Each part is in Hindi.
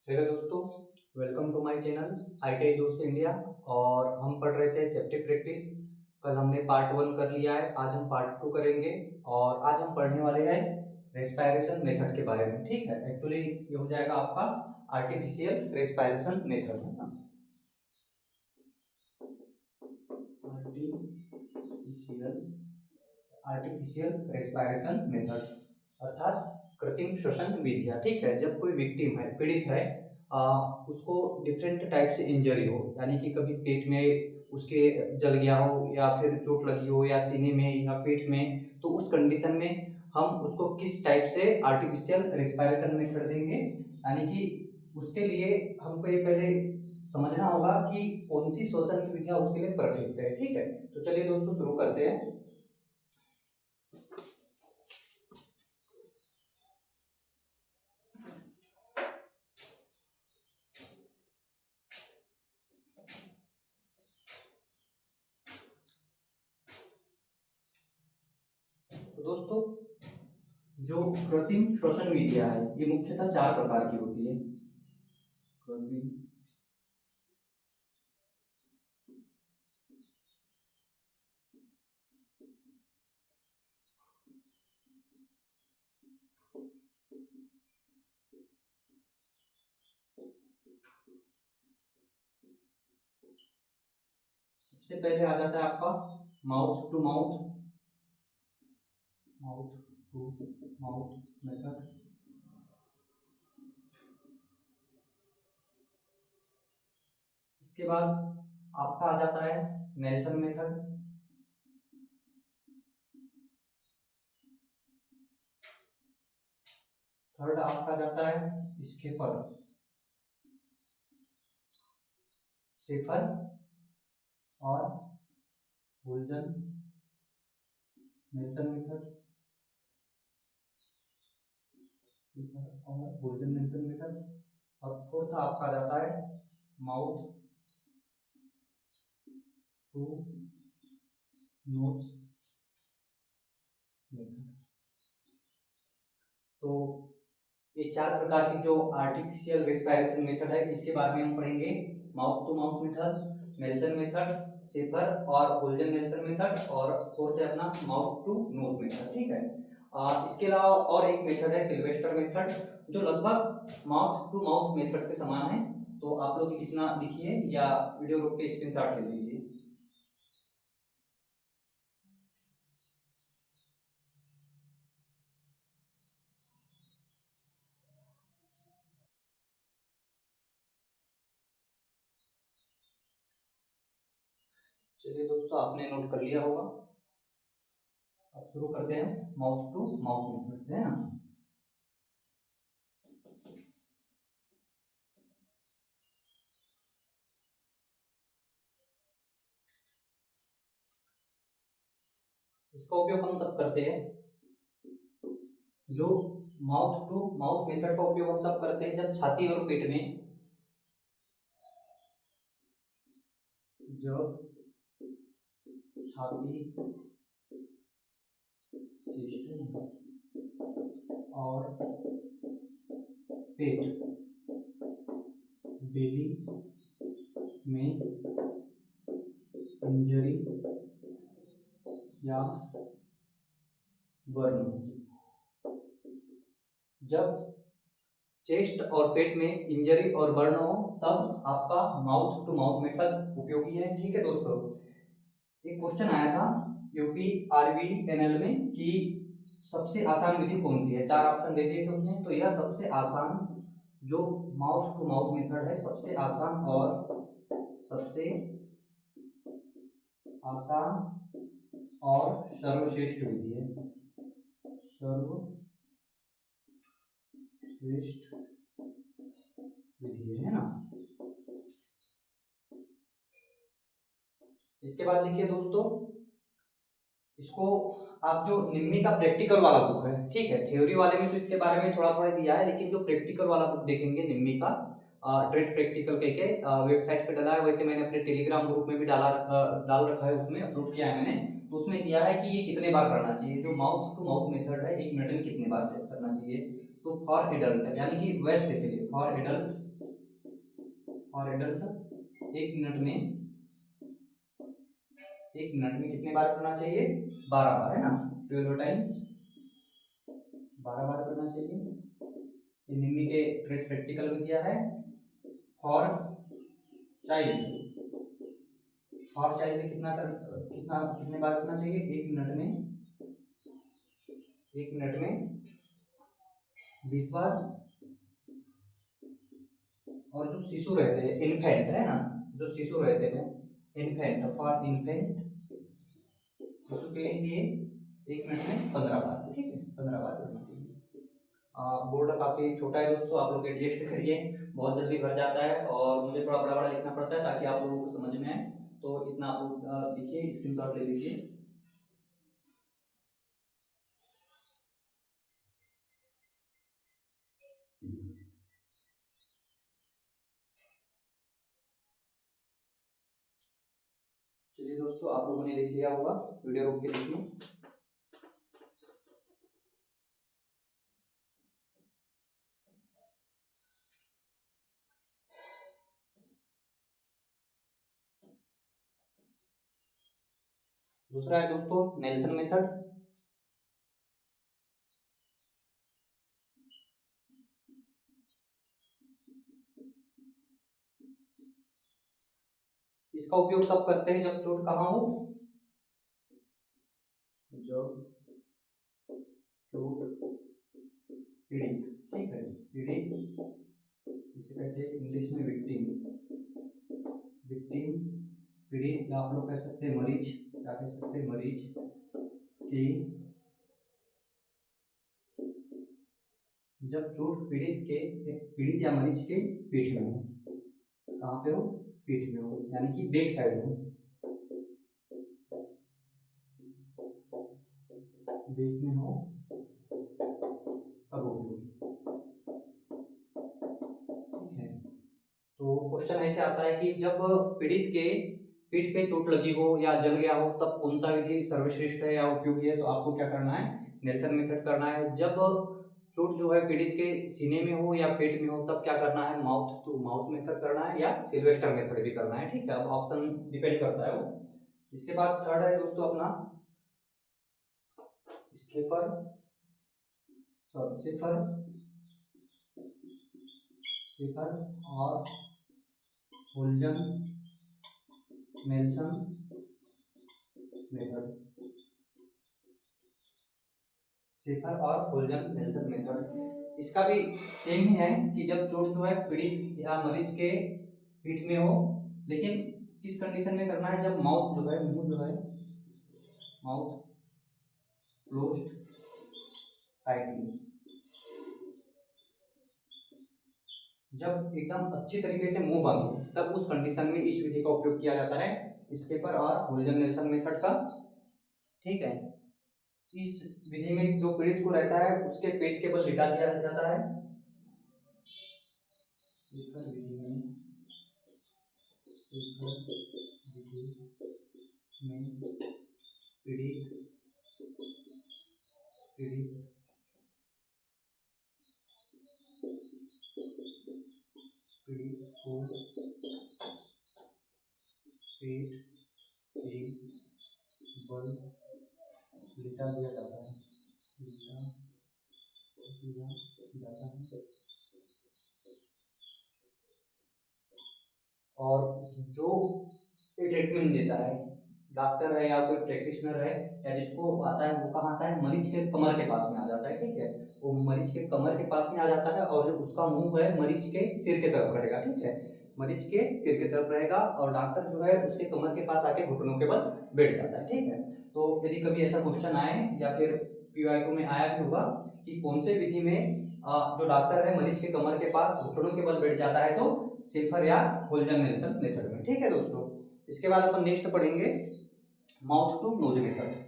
हेलो दोस्तों, welcome to my channel ITI दोस्त इंडिया। और हम पढ़ रहे थे सेफ्टी प्रैक्टिस। कल हमने पार्ट 1 कर लिया है, आज हम पार्ट 2 करेंगे। और आज हम पढ़ने वाले हैं रेस्पिरेशन मेथड के बारे में। ठीक है, एक्चुअली ये हो जाएगा आपका आर्टिफिशियल रेस्पिरेशन मेथड, है ना। आर्टिफिशियल आर्टिफिशियल रेस्पिरेशन मेथड अर्थात कृत्रिम श्वसन विधियां। ठीक है, जब कोई विक्टिम है, पीड़ित है, उसको डिफरेंट टाइप से इंजरी हो, यानी कि कभी पेट में उसके जल गया हो, या फिर चोट लगी हो, या सीने में या पेट में, तो उस कंडीशन में हम उसको किस टाइप से आर्टिफिशियल रेस्पिरेशन मेथड देंगे। यानी कि उसके लिए हमको ये पहले समझना होगा कि कौन सी श्वसन की विधियां उसके लिए परफेक्ट है। ठीक है, तो चलिए दोस्तों शुरू करते हैं। तो दोस्तों, जो कृत्रिम श्वसन विधियां है, ये मुख्यतः 4 प्रकार की होती है। कृत्रिम सबसे पहले आ जाता है आपका mouth to mouth mouth to mouth method. इसके बाद आपका आ जाता है नेल्सन मेथड। थर्ड आपका जाता है स्केपर शेफर और वुल्जन नेल्सन मेथड, शेफर और वुल्जन नेल्सन मेथड। और फोर्थ आपका जाता है माउथ टू नोज मेथड। तो ये 4 प्रकार की जो आर्टिफिशियल रेस्पिरेशन मेथड है, इसके बारे में हम पढ़ेंगे। Mouth to mouth method, Nelson method, Schafer और वुल्जन नेल्सन मेथड, और फोर्थ है अपना माउथ टू नोज मेथड। ठीक है, इसके अलावा और एक मेथड है सिल्वेस्टर मेथड, जो लगभग माउथ टू माउथ मेथड के समान है। तो आप लोग इतना लिखिए या वीडियो रोक के स्क्रीनशॉट ले लीजिए। चलिए दोस्तों, आपने नोट कर लिया होगा। अब शुरू करते हैं माउथ टू माउथ मेथड से, है ना। इसका उपयोग हम तब करते हैं, जो माउथ टू माउथ मेथड का उपयोग हम तब करते हैं जब छाती और पेट में, जब छाती, चेस्ट और पेट, बेली में इंजरी या बर्न हो। जब चेस्ट और पेट में इंजरी और बर्न हो, तब आपका माउथ टू माउथ मेथड उपयोगी है। ठीक है दोस्तों, एक क्वेश्चन आया था यूपी RVNL में कि सबसे आसान विधि कौन सी है। 4 ऑप्शन दे दिए थे उसने, तो यह सबसे आसान जो माउथ टू माउथ मेथड है, सबसे आसान और सबसे आसान और सर्वश्रेष्ठ विधि है। सर्वश्रेष्ठ विधि है ना। इसके बाद देखिए दोस्तों, इसको आप जो निम्मी का प्रैक्टिकल वाला बुक है, ठीक है, थ्योरी वाले में तो इसके बारे में थोड़ा थोड़ा दिया है, लेकिन जो प्रैक्टिकल वाला बुक देखेंगे निम्मी का, ट्रेड प्रैक्टिकल कह के वेबसाइट पे डला है। वैसे मैंने अपने टेलीग्राम ग्रुप में भी डाल रखा है, उसमें अपलोड किया है मैंने। तो उसमें दिया है कि ये कितने बार करना चाहिए, जो माउथ टू माउथ मेथड है, 1 मिनट में कितने बार करना चाहिए। तो फॉर एडल्ट यानी कि वयस्क के लिए, फॉर एडल्ट और एडल्ट 1 मिनट में कितने बार करना चाहिए? 12 बार, है ना। 12 टाइम्स 12 बार करना चाहिए। ये निम्न के प्रैक्टिकल विधिया है। फॉर चाइल्ड कितने बार करना चाहिए? 1 मिनट में 20 बार। और जो शिशु रहते हैं, इन्फेंट, है ना, जो शिशु रहते हैं, इन्फेंट, फॉर इन्फेंट, शिशु के लिए 1 मिनट में 15 बार, ठीक है, 15 बार करना चाहिए। बोर्ड काफ़ी छोटा है दोस्तों, आप लोग एडजस्ट करिए, बहुत जल्दी भर जाता है और मुझे थोड़ा बड़ा बड़ा लिखना पड़ता है ताकि आप लोगों को समझ में आए। तो इतना आप लोग लिखिए, स्क्रीनशॉट ले लीजिए। चलिए दोस्तों, आप लोगों ने लिख लिया होगा, वीडियो रोक के लिखिए। दूसरा है दोस्तों नेल्सन मेथड। इसका उपयोग तब करते हैं जब चोट कहाँ हो? जब चोट पीड़ित, ठीक है, पीड़ित, इसे कहते हैं इंग्लिश में विक्टिम, पीड़ित, या आप लोग कह सकते हैं मरीज, क्या कह सकते हैं, मरीज की, जब चोट पीड़ित या मरीज के पीठ में हो। कहाँ पे हो? पीठ में हो, यानी कि बैक साइड हो, बैक में हो, तब होगी, ठीक है। तो क्वेश्चन ऐसे आता है कि जब पीड़ित के पीठ पे चोट लगी हो या जल गया हो, तब कौन सा विधि सर्वश्रेष्ठ है या उपयोगी है? तो आपको क्या करना है? नेल्सन मेथड करना है। जब चोट जो है पीड़ित के सीने में हो या पेट में हो, तब क्या करना है? माउथ टू माउथ मेथड करना है या सिल्वेस्टर मेथड भी करना है, ठीक है। अब ऑप्शन डिपेंड करता है वो। इसके बाद थर्ड है दोस्तों अपना स्केपर, सिफर, और होल्जन नेल्सन मेथड, सिफर और होल्जन नेल्सन मेथड। इसका भी सेम ही है कि जब चोट जो है पीड़ित या मरीज के पीठ में हो, लेकिन किस कंडीशन में करना है? जब माउथ जो है, मुंह जो है, माउथ क्लोज्ड टाइटली, जब एकदम अच्छी तरीके से मुंह बंद हो, तब उस कंडीशन में इस विधि का उपयोग किया जाता है, स्केपर और होल्जन नेल्सन मेथड का, ठीक है। इस विधि में जो पीड़ित को रहता है उसके पेट के बल लिटा दिया जाता है। विधि में पीड़ित को पेट के बल लिटा दिया जाता है, और जो ट्रीटमेंट देता है, डॉक्टर है या कोई प्रैक्टिशनर है या जिसको आता है, वो कहाँ आता है? मरीज के कमर के पास में आ जाता है, ठीक है। वो मरीज के कमर के पास में आ जाता है और जो उसका मुंह है मरीज के सिर के तरफ रहेगा, ठीक है, मरीज के सिर के तरफ रहेगा, और डॉक्टर जो है उसके कमर के पास आके घुटनों के बल बैठ जाता है, ठीक है। तो यदि कभी ऐसा क्वेश्चन आए या फिर पीवाईक्यू में आया भी होगा कि कौन से विधि में जो डॉक्टर है मरीज के कमर के पास घुटनों के बल बैठ जाता है, तो सिफर या होल्जन नेल्सन मेथड में, ठीक है दोस्तों। इसके बाद अपन नेक्स्ट पढ़ेंगे माउथ टू नोज मेथड।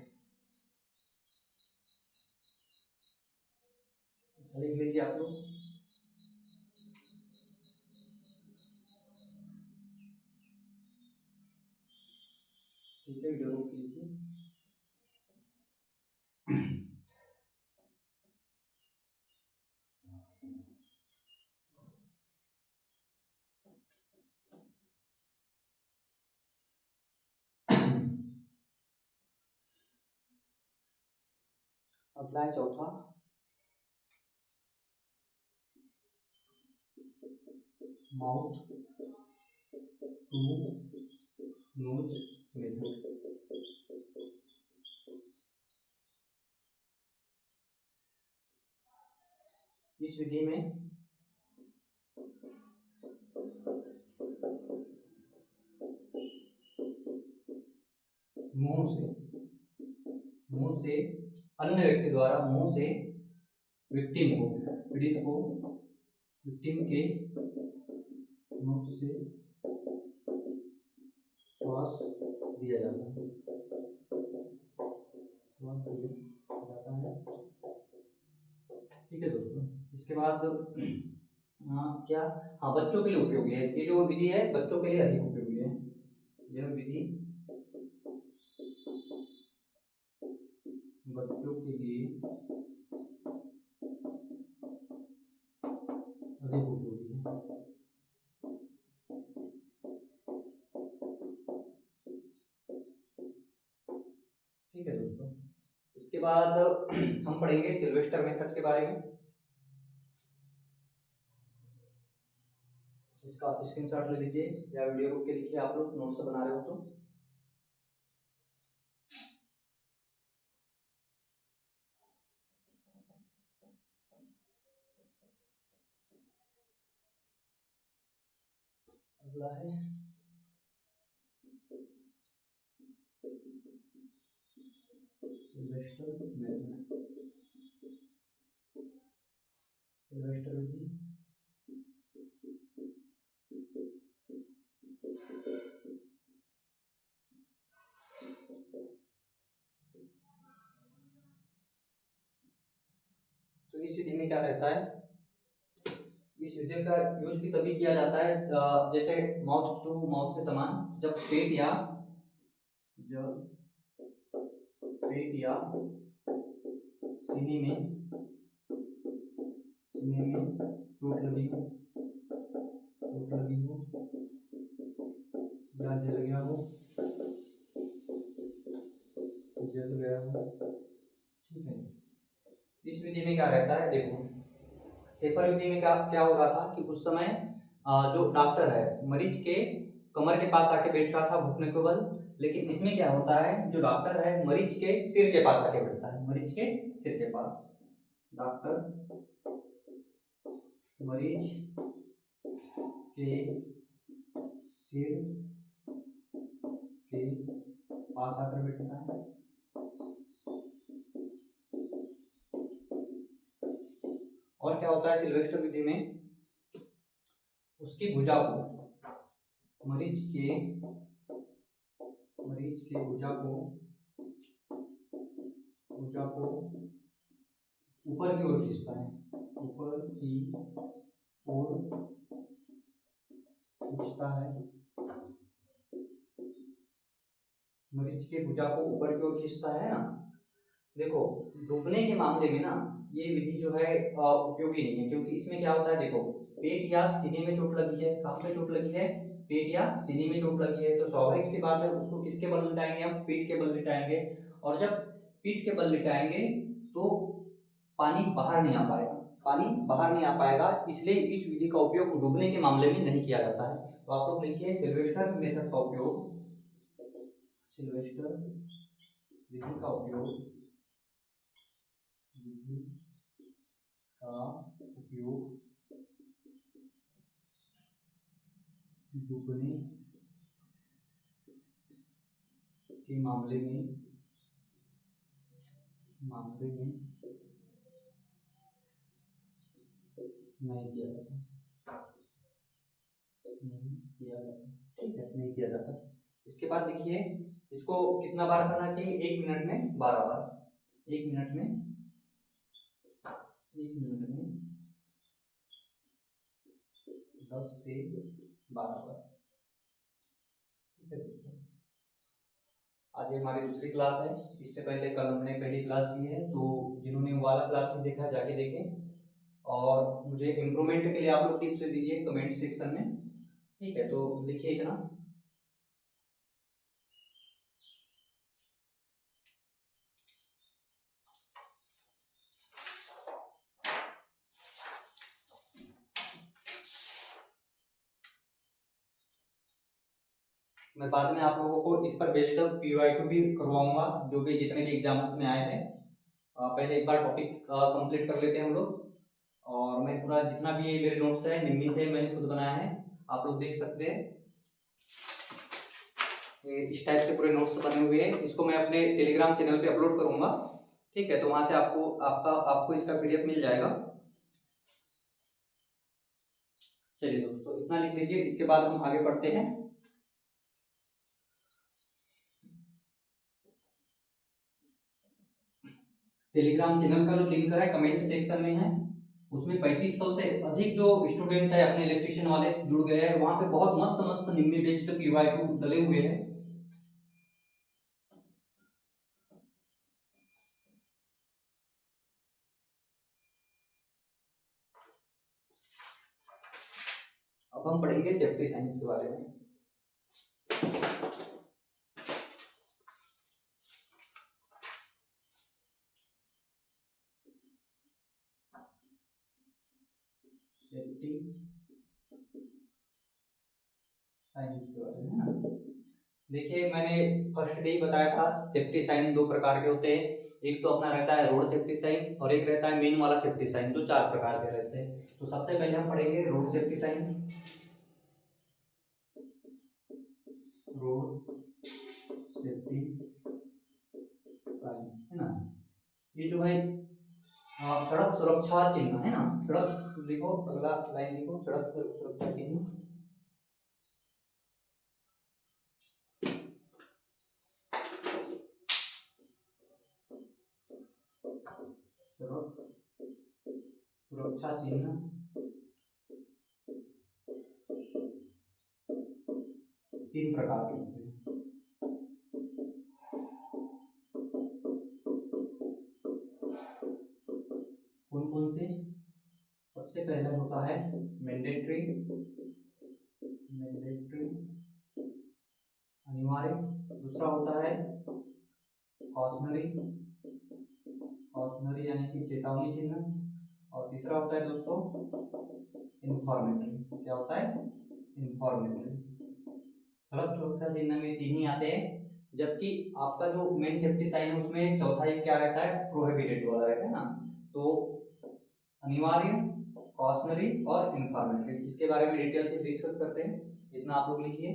लिख लीजिए आप लोग। ठीक है, वीडियो रोक लीजिए। अगला है चौथा, माउथ टू नोज मेथड। इस विधि में मुंह से अन्य व्यक्ति द्वारा मुंह से विक्टिम को, पीड़ित को विक्टिम के मुंह से श्वास दिया जाता है, श्वास दिया जाता है। ठीक है दोस्तों, इसके बाद क्या, हाँ बच्चों के लिए उपयोगी है। ये जो विधि है बच्चों के लिए अधिक उपयोगी है। यह विधि बच्चों के लिए अधिक उपयोगी है। ठीक है दोस्तों, इसके बाद हम पढ़ेंगे सिल्वेस्टर मेथड के बारे में। इसका स्क्रीनशॉट ले लीजिए या वीडियो रोक के लिखिए, आप लोग नोट्स बना रहे हो तो। अगला है सिल्वेस्टर मेथड, सिल्वेस्टर विधि। तो इस विधि में क्या रहता है, इस विधि का यूज भी तभी किया जाता है जैसे माउथ टू माउथ के समान, जब पेट या सीने में चोट लगी हो या जल गया हो। ठीक है, इस विधि में क्या रहता है, देखो सेफर विधि में क्या क्या हो रहा था कि उस समय जो डॉक्टर है मरीज के कमर के पास आके बैठ रहा था घुटने के बल, लेकिन इसमें क्या होता है, जो डॉक्टर है मरीज के सिर के पास आके बैठता है, मरीज के सिर के पास। डॉक्टर मरीज के सिर के पास आकर बैठता है और क्या होता है सिल्वेस्टर विधि में, उसकी भुजा को मरीज के भुजा को ऊपर की ओर खींचता है, ऊपर की ओर खींचता है, मरीज के भुजा को ऊपर की ओर खींचता है ना। देखो डूबने के मामले में ना ये विधि जो है उपयोगी नहीं है, क्योंकि इसमें क्या होता है, देखो पेट या सीने में चोट लगी है, कहाँ पे चोट लगी है, पेट या सीने में चोट लगी है, तो स्वाभाविक सी बात है उसको किसके बल लिटाएंगे, हम पीठ के बल लिटाएंगे, और जब पीठ के बल लिटाएंगे तो पानी बाहर नहीं आ पाएगा, इसलिए इस विधि का उपयोग डूबने के मामले में नहीं किया जाता है। तो आप लोग लिखिए सिल्वेस्टर मेथड का उपयोग, सिल्वेस्टर विधि का उपयोग डूबने के मामले में नहीं किया जाता, ठीक है, नहीं किया जाता। इसके बाद लिखिए इसको कितना बार करना चाहिए, 1 मिनट में 12 बार, 1 मिनट में 10 से 12 बार। ठीक है दोस्तों, आज हमारी दूसरी क्लास है, इससे पहले कल हमने पहली क्लास की है, तो जिन्होंने वो वाला क्लास नहीं देखा जाके देखें, और मुझे इम्प्रूवमेंट के लिए आप लोग टिप्स दीजिए कमेंट सेक्शन में। ठीक है, तो लिखिए इतना। मैं बाद में आप लोगों को इस पर बेस्ड PYQ भी करवाऊंगा, जो भी जितने भी एग्जाम्स में आए थे। पहले एक बार टॉपिक कंप्लीट कर लेते हैं हम लोग। और मैं पूरा जितना भी ये मेरे नोट्स है निम्मी से मैंने खुद बनाया है, आप लोग देख सकते हैं। इस टाइप से पूरे नोट्स बने हुए हैं। इसको मैं अपने टेलीग्राम चैनल पे अपलोड करूंगा, ठीक है। तो वहां से आपको इसका PDF मिल जाएगा। चलिए दोस्तों, इतना लिख लीजिए, इसके बाद हम आगे बढ़ते हैं। टेलीग्राम चैनल का जो लिंक है कमेंट सेक्शन में है, उसमें 3500 से अधिक जो स्टूडेंट है अपने इलेक्ट्रिशियन वाले जुड़ गए हैं। वहां पे बहुत मस्त मस्त निम्मी बेस्ड PYQ डले हुए हैं। अब हम पढ़ेंगे सेफ्टी साइंस के बारे में। सेफ्टी साइंस के बारे में ना, देखिए मैंने फर्स्ट डे ही बताया था सेफ्टी साइन दो प्रकार के होते हैं। एक तो अपना रहता है रोड सेफ्टी साइन, और एक रहता है मेन वाला सेफ्टी साइन, जो 4 प्रकार के रहते हैं। तो सबसे पहले हम पढ़ेंगे road safety sign. Road safety sign है ना, ये जो है सड़क सुरक्षा चिन्ह है ना। सड़क लिखो, अगला लाइन लिखो, सड़क सुरक्षा चिन्ह। सड़क सुरक्षा चिन्ह 3 प्रकार के होते हैं। कौन कौन से? सबसे पहला होता है मैंडेटरी, अनिवार्य। दूसरा होता है कॉशनरी यानी कि चेतावनी चिन्ह। और तीसरा होता है दोस्तों इंफॉर्मेटरी। क्या होता है? इंफॉर्मेटरी। सड़क सुरक्षा चिन्ह में 3 ही आते हैं, जबकि आपका जो मेन सेफ्टी साइन है उसमें चौथा एक क्या रहता है? प्रोहिबिटेड वाला रहता है ना। तो अनिवार्य, कॉशनरी और इंफॉर्मेटरी, इसके बारे में डिटेल से डिस्कस करते हैं। इतना आप लोग लिखिए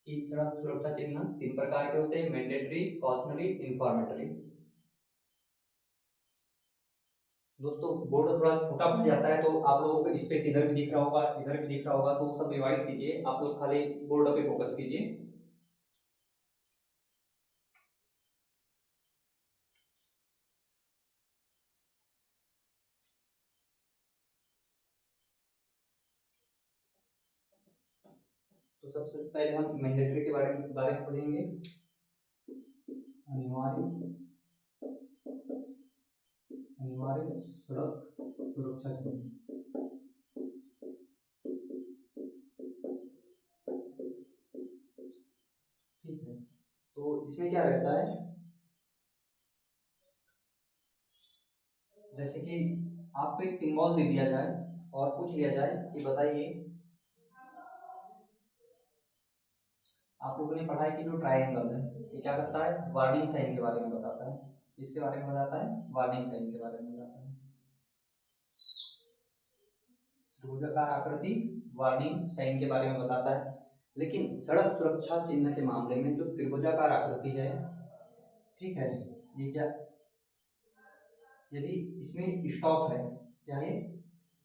कि सड़क सुरक्षा चिन्ह 3 प्रकार के होते हैं, मैंडेटरी, कॉशनरी, इंफॉर्मेटरी। दोस्तों बोर्ड थोड़ा छोटा पड़ जाता है, तो आप लोगों को स्पेस इधर भी दिख रहा होगा, इधर भी दिख रहा होगा, तो सब डिवाइड कीजिए। आप लोग खाली बोर्ड पे फोकस कीजिए। तो सबसे पहले हम मैंडेटरी के बारे में पढ़ेंगे। अनिवार्य सड़क सुरक्षा चिन्ह। ठीक है, तो इसमें क्या रहता है? जैसे कि आपको एक सिंबल दे दिया जाए और पूछ लिया जाए कि बताइए, आप लोगों ने पढ़ा है कि जो ट्रायंगल है ये क्या करता है? वार्निंग साइन के बारे में बताता है। इसके बारे में बताता है, वार्निंग साइन के बारे में बताता है। त्रिभुजाकार आकृति वार्निंग साइन के बारे में बताता है। लेकिन सड़क सुरक्षा चिन्ह के मामले में जो त्रिभुजाकार आकृति है, ठीक है, ये क्या, यदि इसमें स्टॉप है, क्या है?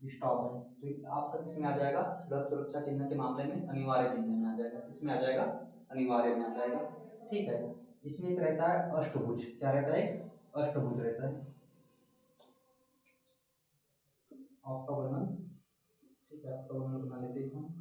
स्टॉप है, तो आपका किस में आ जाएगा? सड़क सुरक्षा चिन्ह के मामले में अनिवार्य चिन्ह में आ जाएगा। इसमें आ जाएगा, अनिवार्य में आ जाएगा। ठीक है, इसमें एक रहता है अष्टभुज। क्या रहता है? अष्टभुज रहता है, ऑक्टागोनल। ठीक है, ऑक्टागोनल बना लेते हैं हम।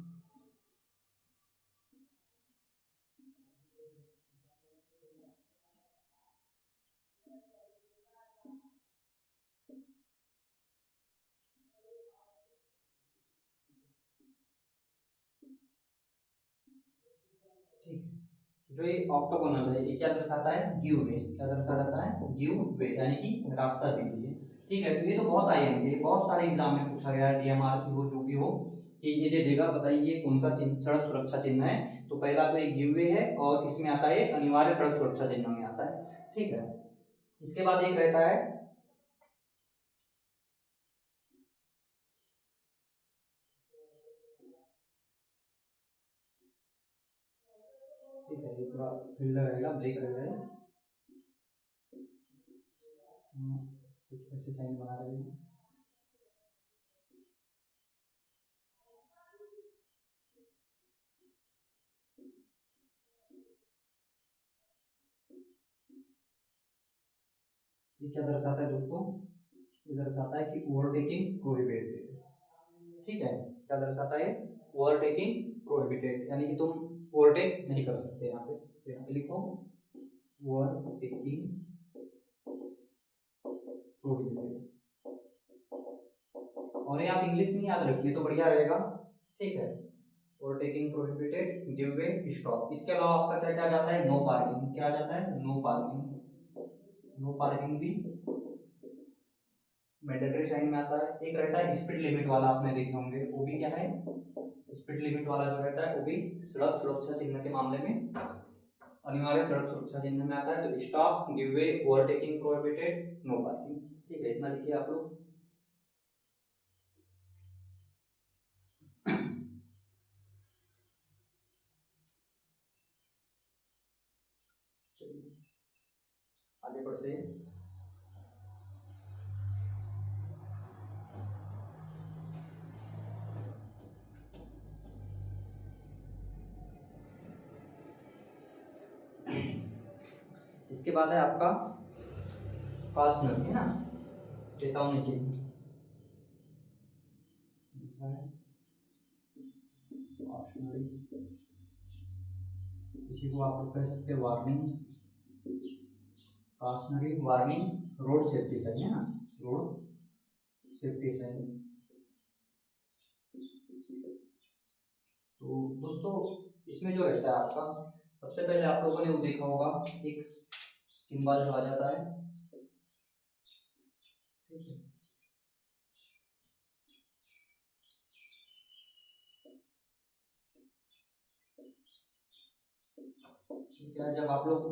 ठीक है, जो ये ऑक्टोगोनल है ये क्या दर्शाता है? Give way. क्या दर्शाता है? गिव वे, यानी कि रास्ता दीजिए। ठीक है, तो ये तो बहुत आए हैं, बहुत सारे एग्जाम में पूछा गया है, DMR हो जो भी हो, कि ये दे देगा, बताइए कौन सा चिन्ह सड़क सुरक्षा चिन्ह है। तो पहला तो ये गिव वे है और इसमें आता है अनिवार्य सड़क सुरक्षा चिन्ह में आता है, ठीक है। इसके बाद एक रहता है ठीक है, ये पूरा फिल्ड रहेगा, ब्रेक रहेगा, कुछ ऐसे साइन बना रहे हैं। ये क्या दर्शाता है दोस्तों, ये दर्शाता है कि ओवरटेकिंग प्रोहिबिटेड, ठीक है। क्या दर्शाता है, ओवरटेकिंग प्रोहिबिटेड, यानी कि तुम ओवरटेक नहीं कर सकते यहाँ पे। तो यहाँ पे लिखो ओवरटेकिंग प्रोहिबिटेड, और ये आप इंग्लिश में याद रखिए तो बढ़िया रहेगा, ठीक है। Overtaking prohibited, give way, stop. इसके अलावा आपका क्या क्या जाता है, नो पार्किंग, क्या जाता है, नो पार्किंग। नो पार्किंग भी मैंडेटरी साइन में आता है। एक रहता है स्पीड लिमिट वाला, आपने देखे होंगे, वो भी क्या है, स्पीड लिमिट वाला जो रहता है वो भी सड़क सुरक्षा चिन्ह के मामले में अनिवार्य सड़क सुरक्षा चिन्ह में आता है। तो stop, give way, overtaking prohibited, no parking, ठीक है। इतना लिखिए आप लोग। चलिए आगे बढ़ते हैं। इसके बाद है आपका कॉशनरी, है ना, चेतावनी चिन्ह, इसी को आप लोग कह सकते हैं warning, cautionary warning, road safety sign, है ना, रोड सेफ्टी साइन। तो दोस्तों इसमें जो रहता है आपका, सबसे पहले आप लोगों ने वो देखा होगा, एक सिंबल जो आ जाता है, ठीक है। क्या है, जब आप लोग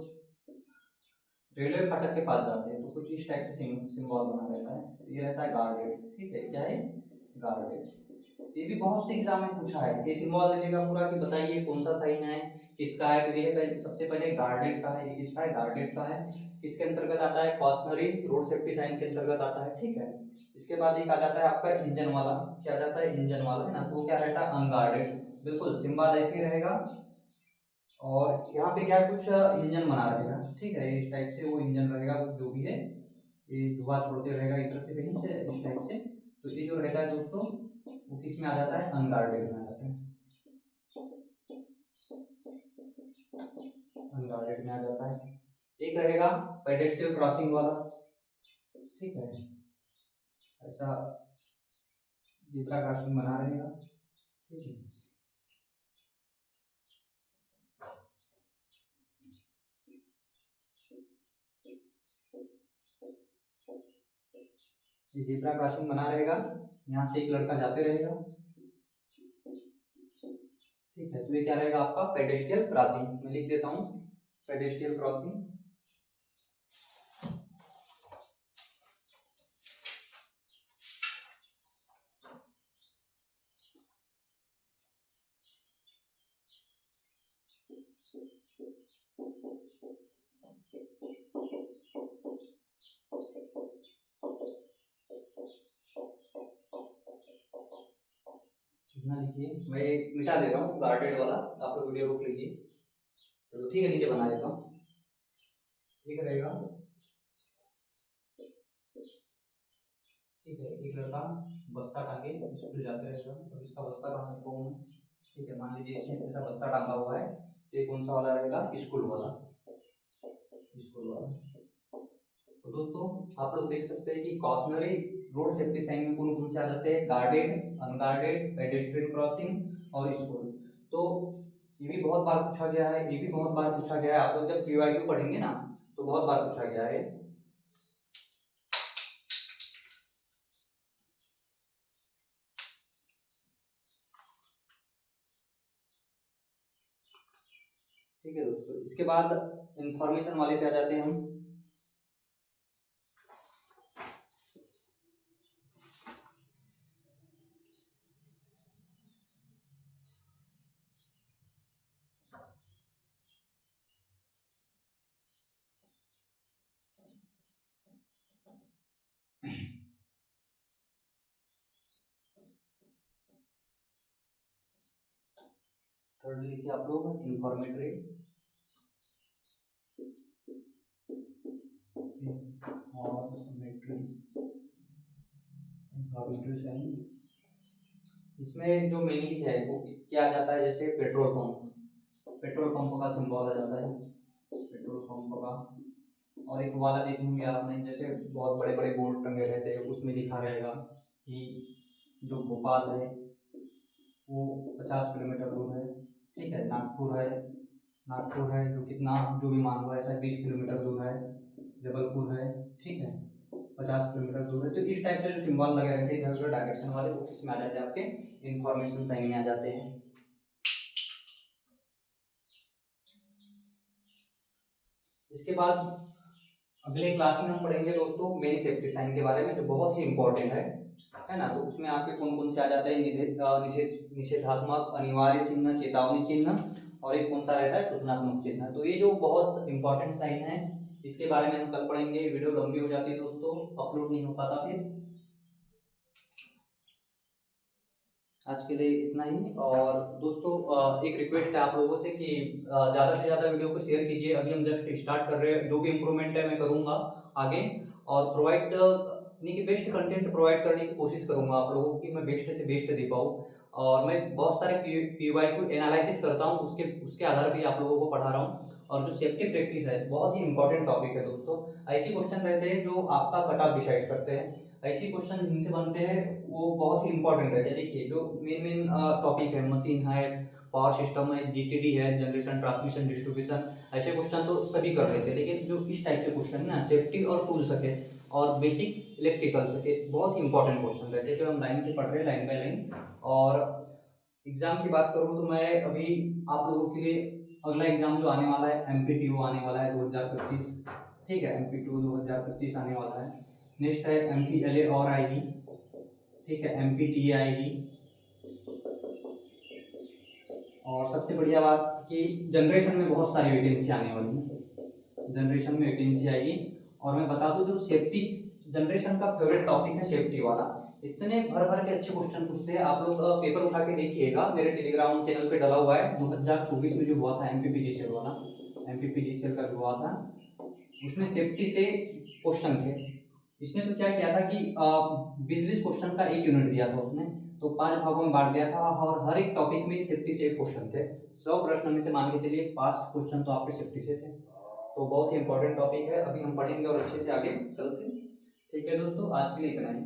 रेलवे फाटक के पास जाते हैं तो कुछ इस टाइप से सिंबल बना रहता है, ये रहता है गार्डेड, ठीक है। क्या है, गार्डेड। ये भी बहुत से एग्जाम में पूछा है, ये सिंबल दे देगा पूरा कि बताइए कौन सा साइन है, किसका है। तो ये पहले सबसे पहले गार्डेड का है, ये किसका है, गार्डेड का है। किसके अंतर्गत आता है, कॉशनरी रोड सेफ्टी साइन के अंतर्गत आता है, ठीक है। इसके बाद एक आ जाता है आपका इंजन वाला, क्या जाता है, इंजन वाला, है ना, तो वो क्या रहता है, अनगार्डेड। बिल्कुल सिंबल ऐसे ही रहेगा, और यहाँ पे क्या कुछ इंजन बना रहेगा, ठीक है, इस टाइप से वो इंजन रहेगा, जो भी है ये धुआं छोड़ते रहेगा इधर से कहीं से, इस टाइप से। तो ये जो रहता है दोस्तों, वो किस में आ जाता है, अनगार्डेड में आ जाता है, अनगार्डेड में आ जाता है। एक रहेगा पेडेस्ट्रियल क्रॉसिंग वाला, ठीक है, ऐसा जेब्रा क्रॉसिंग बना रहेगा, ठीक है। ये जेब्रा क्रॉसिंग बना रहेगा, यहाँ से एक लड़का जाते रहेगा, ठीक है। तो ये क्या रहेगा आपका, पेडेस्ट्रियल क्रॉसिंग, मैं लिख देता हूँ, पेडेस्ट्रियल क्रॉसिंग। इतना लिखिए, मैं मिटा दे रहा हूँ गार्डेड वाला, आप लोग वीडियो रोक लीजिए। चलो ठीक है, नीचे बना देता हूँ, ठीक रहेगा, ठीक है। एक लड़का बस्ता टांगे स्कूल जाते रहेगा, अब इसका बस्ता कहाँ रखा हूँ मैं, ठीक है, मान लीजिए ऐसा बस्ता टांगा हुआ है, तो ये कौन सा वाला रहेगा, स्कूल वाला, स्कूल वाला। तो दोस्तों आप लोग देख सकते हैं कि कॉशनरी रोड सेफ्टी साइन में कौन कौन से आ जाते हैं, गार्डेड, अनगार्डेड, पेडेस्ट्रियन क्रॉसिंग और स्कूल। तो ये भी बहुत बार पूछा गया है, ये भी बहुत बार पूछा गया है, आप लोग जब क्यूआईक्यू पढ़ेंगे ना तो बहुत बार पूछा गया है। ठीक है दोस्तों, इसके बाद इंफॉर्मेशन वाले पे आ जाते हैं हम। थर्ड लिखिए आप लोग इंफॉर्मेटरी इंफॉर्मेटरी साइंस। इसमें जो मेनली है वो क्या आ जाता है, जैसे पेट्रोल पंप का सिंबल आ जाता है, पेट्रोल पंप का। और एक वाला देखेंगे आपने, जैसे बहुत बड़े बड़े बोर्ड टंगे रहते हैं, उसमें लिखा रहेगा कि जो भोपाल है वो 50 किलोमीटर दूर है, ठीक है। नागपुर है जो कितना जो भी मान लो ऐसा 20 किलोमीटर दूर है। जबलपुर है, ठीक है, 50 किलोमीटर दूर है। तो इस टाइप से जो सिंबल लगे रहते हैं इधर उधर डायरेक्शन वाले, वो किसमें आ जाते हैं, आपके इंफॉर्मेशन साइन में आ जाते हैं। इसके बाद अगले क्लास में हम पढ़ेंगे दोस्तों मेन सेफ्टी साइन के बारे में, जो बहुत ही इंपॉर्टेंट है ना। तो उसमें आपके कौन कौन से आ जाते हैं, निषेधात्मक, अनिवार्य चिन्ह, चेतावनी चिन्ह, और एक कौन सा रहता है, सूचनात्मक चिन्ह। तो ये जो बहुत इंपॉर्टेंट साइन है, इसके बारे में हम कल पढ़ेंगे। वीडियो लंबी हो जाती है दोस्तों, अपलोड नहीं हो पाता फिर। आज के लिए इतना ही। और दोस्तों एक रिक्वेस्ट है आप लोगों से कि ज़्यादा से ज़्यादा वीडियो को शेयर कीजिए। अभी हम जस्ट स्टार्ट कर रहे हैं, जो भी इम्प्रूवमेंट है मैं करूँगा आगे, और प्रोवाइड यानी कि बेस्ट कंटेंट प्रोवाइड करने की कोशिश करूँगा आप लोगों की, मैं बेस्ट से बेस्ट दे पाऊँ। और मैं बहुत सारे PY को एनालिसिस करता हूँ, उसके उसके आधार पर आप लोगों को पढ़ा रहा हूँ। और जो सेफ्टी प्रैक्टिस है बहुत ही इंपॉर्टेंट टॉपिक है दोस्तों। ऐसे क्वेश्चन रहते हैं जो आपका कट ऑफ डिसाइड करते हैं, ऐसे क्वेश्चन जिनसे बनते हैं वो बहुत ही इंपॉर्टेंट रहते हैं। देखिए जो मेन टॉपिक है, मशीन है, पावर सिस्टम है, GTD है, जनरेशन, ट्रांसमिशन, डिस्ट्रीब्यूशन, ऐसे क्वेश्चन तो सभी कर लेते हैं। लेकिन जो इस टाइप से क्वेश्चन है ना, सेफ्टी और टूल सके और बेसिक इलेक्ट्रिकल सके, बहुत ही इंपॉर्टेंट क्वेश्चन रहते हैं, जो हम लाइन से पढ़ रहे हैं, लाइन बाय लाइन। और एग्जाम की बात करूँ तो मैं अभी आप लोगों के लिए अगला एग्जाम जो आने वाला है, MPTO आने वाला है 2025, ठीक है, MPTO 2025 आने वाला है। नेक्स्ट है MPLA और आएगी, ठीक है, MPTA आएगी। और सबसे बढ़िया बात कि जनरेशन में बहुत सारी वैकेंसी आने वाली है, जनरेशन में वैकेंसी आएगी। और मैं बता दूं जो सेफ्टी जनरेशन का फेवरेट टॉपिक है सेफ्टी वाला, इतने भर भर के अच्छे क्वेश्चन पूछते हैं। आप लोग पेपर उठा के देखिएगा, मेरे टेलीग्राम चैनल पे डला हुआ है। 2024 में जो हुआ था MPPGCL वाला, MPPGCL का जो हुआ था, उसमें सेफ्टी से क्वेश्चन थे। इसने तो क्या किया था कि 20-20 क्वेश्चन का एक यूनिट दिया था उसने, तो 5 भागों में बांट दिया था, और हर एक टॉपिक में सेफ्टी से एक क्वेश्चन थे। 100 प्रश्न में से मान के चलिए 5 क्वेश्चन तो आपके सेफ्टी से थे। तो बहुत ही इंपॉर्टेंट टॉपिक है, अभी हम पढ़ेंगे और अच्छे से आगे कल से। ठीक है दोस्तों, आज के लिए इतना ही।